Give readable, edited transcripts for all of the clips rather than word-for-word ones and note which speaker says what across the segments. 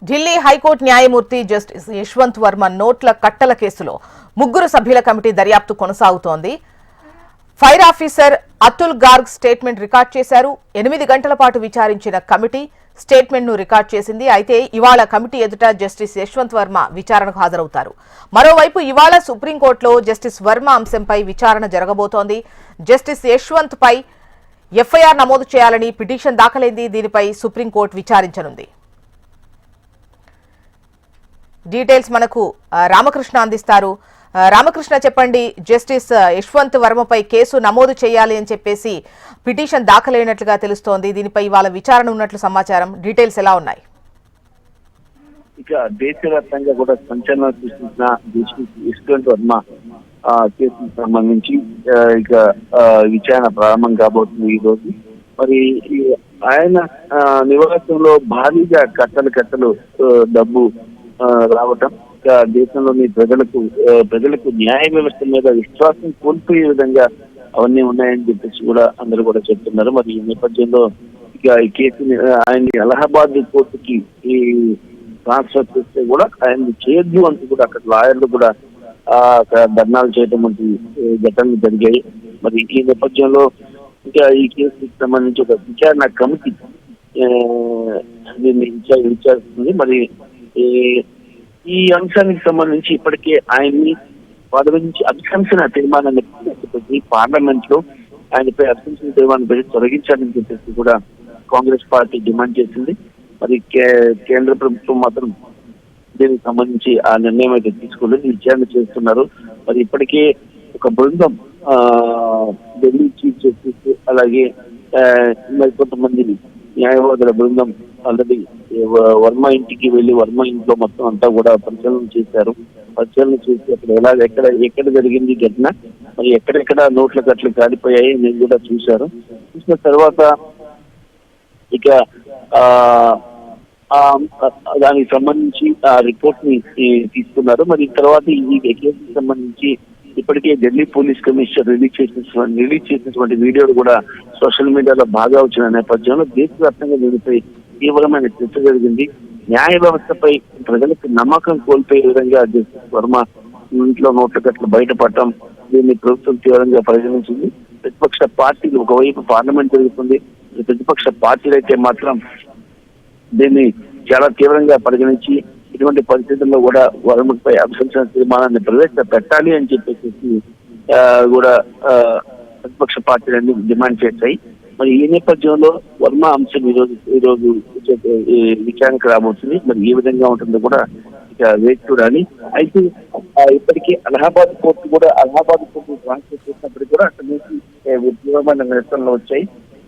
Speaker 1: Delhi high court న్యాయమూర్తి justice Yashwant Varma నోట్ల కట్టల కేసులో 3 సభ్యుల కమిటీ దర్యాప్తు కొనసాగుతోంది. Fire officer Atul Garg statement record చేశారు. 8 గంటల పాటు విచారించిన కమిటీ స్టేట్మెంట్ ను రికార్డ్ చేసింది. అయితే ఇవాళ కమిటీ ఎదుట జస్టిస్ యశ్వంత్ వర్మ విచారణకు హాజరవుతారు. మరోవైపు ఇవాళ సుప్రీంకోర్టులో జస్టిస్ వర్మ అంశంపై విచారణ జరగబోతోంది. జస్టిస్ యశ్వంత్ పై ఎఫ్ఐఆర్ నమోదు చేయాలని పిటిషన్ దాఖలైంది. దీనిపై సుప్రీంకోర్టు విచారించనుంది. డీటెయిల్స్ మనకు రామకృష్ణ అందిస్తారు. రామకృష్ణ, చెప్పండి, జస్టిస్ యశ్వంత్ వర్మపై కేసు నమోదు చేయాలి అని చెప్పేసి పిటిషన్ దాఖలైనట్లుగా తెలుస్తోంది. దీనిపై ఇవాళ విచారణ ఉన్నట్లు సమాచారం. డీటెయిల్స్ ఎలా ఉన్నాయి?
Speaker 2: ఇక దేశవ్యాప్తంగా కూడా సంచలనం సృష్టించిన జస్టిస్ యశ్వంత్ వర్మ కేసుకు సంబంధించి ఇక విచారణ ప్రారంభం కాబోతుంది ఈ రోజు. మరి ఆయన నివాసంలో భారీగా కట్టలు డబ్బు రావటం దేశంలోని ప్రజలకు న్యాయ వ్యవస్థ మీద విశ్వాసం కోల్పోయే విధంగా అవన్నీ ఉన్నాయని చెప్పేసి కూడా అందరూ కూడా చెప్తున్నారు. మరి ఈ నేపథ్యంలో ఇక ఈ కేసుని ఆయన్ని అలహాబాద్ కోర్టుకి ట్రాన్స్ఫర్ చేస్తే కూడా ఆయన్ని చేయొద్దు అంటూ కూడా అక్కడ లాయర్లు కూడా ధర్నాలు చేయడం వంటి ఘటనలు జరిగాయి. మరి ఈ నేపథ్యంలో ఇంకా ఈ కేసుకి సంబంధించి ఒక విచారణ కమిటీ దీన్ని విచారిస్తుంది. మరి ఈ అంశానికి సంబంధించి ఇప్పటికే ఆయన్ని పదవి నుంచి అభిశంసన తీర్మానాన్ని పెట్టి పార్లమెంట్ లో ఆయనపై అభిశంసన తీర్మానం పెట్టి తొలగించాలని చెప్పేసి కూడా కాంగ్రెస్ పార్టీ డిమాండ్ చేసింది. మరి కేంద్ర ప్రభుత్వం మాత్రం దీనికి సంబంధించి ఆ నిర్ణయం అయితే తీసుకోలేదు, విచారణ చేస్తున్నారు. మరి ఇప్పటికే ఒక బృందం ఢిల్లీ చీఫ్ జస్టిస్ అలాగే మరి కొంతమంది న్యాయవాదుల బృందం ఆల్రెడీ వర్మ ఇంటికి వెళ్లి వర్మ ఇంట్లో మొత్తం అంతా కూడా పరిశీలన చేశారు. పరిశీలన చేసి అక్కడ ఎక్కడ జరిగింది ఘటన, మరి ఎక్కడెక్కడ నోట్ల కట్లు కాలిపోయాయి నేను కూడా చూశారు. చూసిన తర్వాత ఇక దానికి సంబంధించి ఆ రిపోర్ట్ ని తీసుకున్నారు. మరి తర్వాత ఈ కేసుకి సంబంధించి ఇప్పటికే ఢిల్లీ పోలీస్ కమిషనర్ రిలీజ్ చేసినటువంటి వీడియోలు కూడా సోషల్ మీడియాలో బాగా వచ్చిన నేపథ్యంలో దేశవ్యాప్తంగా దీనిపై తీవ్రమైన చర్చ జరిగింది. న్యాయ వ్యవస్థపై ప్రజలకు నమ్మకం కోల్పోయే విధంగా జస్టిస్ వర్మ ఇంట్లో నోట్ల కట్లు బయటపడటం దీన్ని ప్రభుత్వం తీవ్రంగా పరిగణించింది. ప్రతిపక్ష పార్టీలు ఒకవైపు పార్లమెంట్ జరుగుతుంది, ప్రతిపక్ష పార్టీలు అయితే మాత్రం దీన్ని చాలా తీవ్రంగా పరిగణించి ఇటువంటి పరిస్థితుల్లో కూడా వర్మపై అభిశంసన తీర్మానాన్ని ప్రవేశపెట్టాలి అని చెప్పేసి కూడా ప్రతిపక్ష పార్టీలన్నీ డిమాండ్ చేశాయి. మరి ఈ నేపథ్యంలో వర్మ అంశం ఈ రోజు విచారణకు రాబోతుంది. మరి ఏ విధంగా ఉంటుందో కూడా ఇక వేచి చూడాలి. అయితే ఇప్పటికీ అలహాబాద్ కోర్టు ట్రాన్స్ఫర్ చేసినప్పటికీ కూడా అక్కడి నుంచి తీవ్రమైన నిరసనలు వచ్చాయి.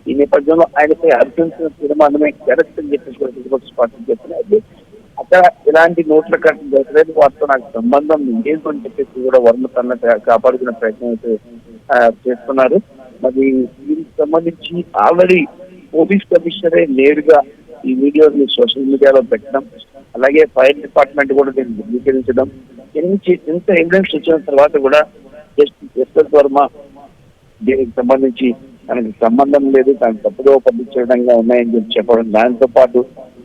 Speaker 2: ఈ నేపథ్యంలో ఆయనపై అభిశంసన తీర్మానమే కరెక్ట్ అని చెప్పేసి ప్రతిపక్ష పార్టీ చెప్తున్నాయి. అక్కడ ఎలాంటి నోట్ల కట్టలు జరగలేదు, వాటితో నాకు సంబంధం లేదు అని చెప్పేసి కూడా వర్మ తన కాపాడుకునే ప్రయత్నం అయితే చేస్తున్నారు. మరి దీనికి సంబంధించి ఆల్రెడీ పోలీస్ కమిషనరే నేరుగా ఈ వీడియోని సోషల్ మీడియాలో పెట్టడం, అలాగే ఫైర్ డిపార్ట్మెంట్ కూడా దీన్ని ధృవీకరించడం, ఎంత ఎవిడెన్స్ వచ్చిన తర్వాత కూడా జస్టిస్ యశ్వంత్ వర్మ దీనికి సంబంధించి తనకి సంబంధం లేదు, తనకు తప్పుదో పట్టించే విధంగా ఉన్నాయని చెప్పడం, దానితో పాటు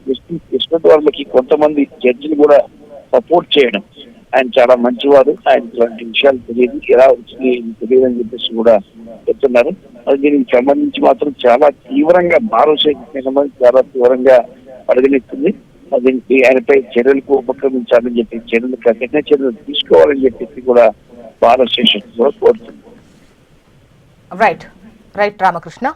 Speaker 2: జస్టిస్ యశ్వంత్ వర్మకి కొంతమంది జడ్జిలు కూడా సపోర్ట్ చేయడం, ఆయన చాలా మంచివారు, ఆయన ఇలాంటి విషయాలు తెలియదు, ఎలా వచ్చింది తెలియదు అని చెప్పేసి కూడా చెప్తున్నారు. మరి దీనికి సంబంధించి మాత్రం చాలా తీవ్రంగా చాలా తీవ్రంగా పరిగణిస్తుంది. దీనికి ఆయనపై చర్యలకు ఉపక్రమించాలని చెప్పి కఠిన చర్యలు తీసుకోవాలని చెప్పేసి కూడా భారత శేషం కోరుతుంది.
Speaker 1: రైట్ రామకృష్ణ.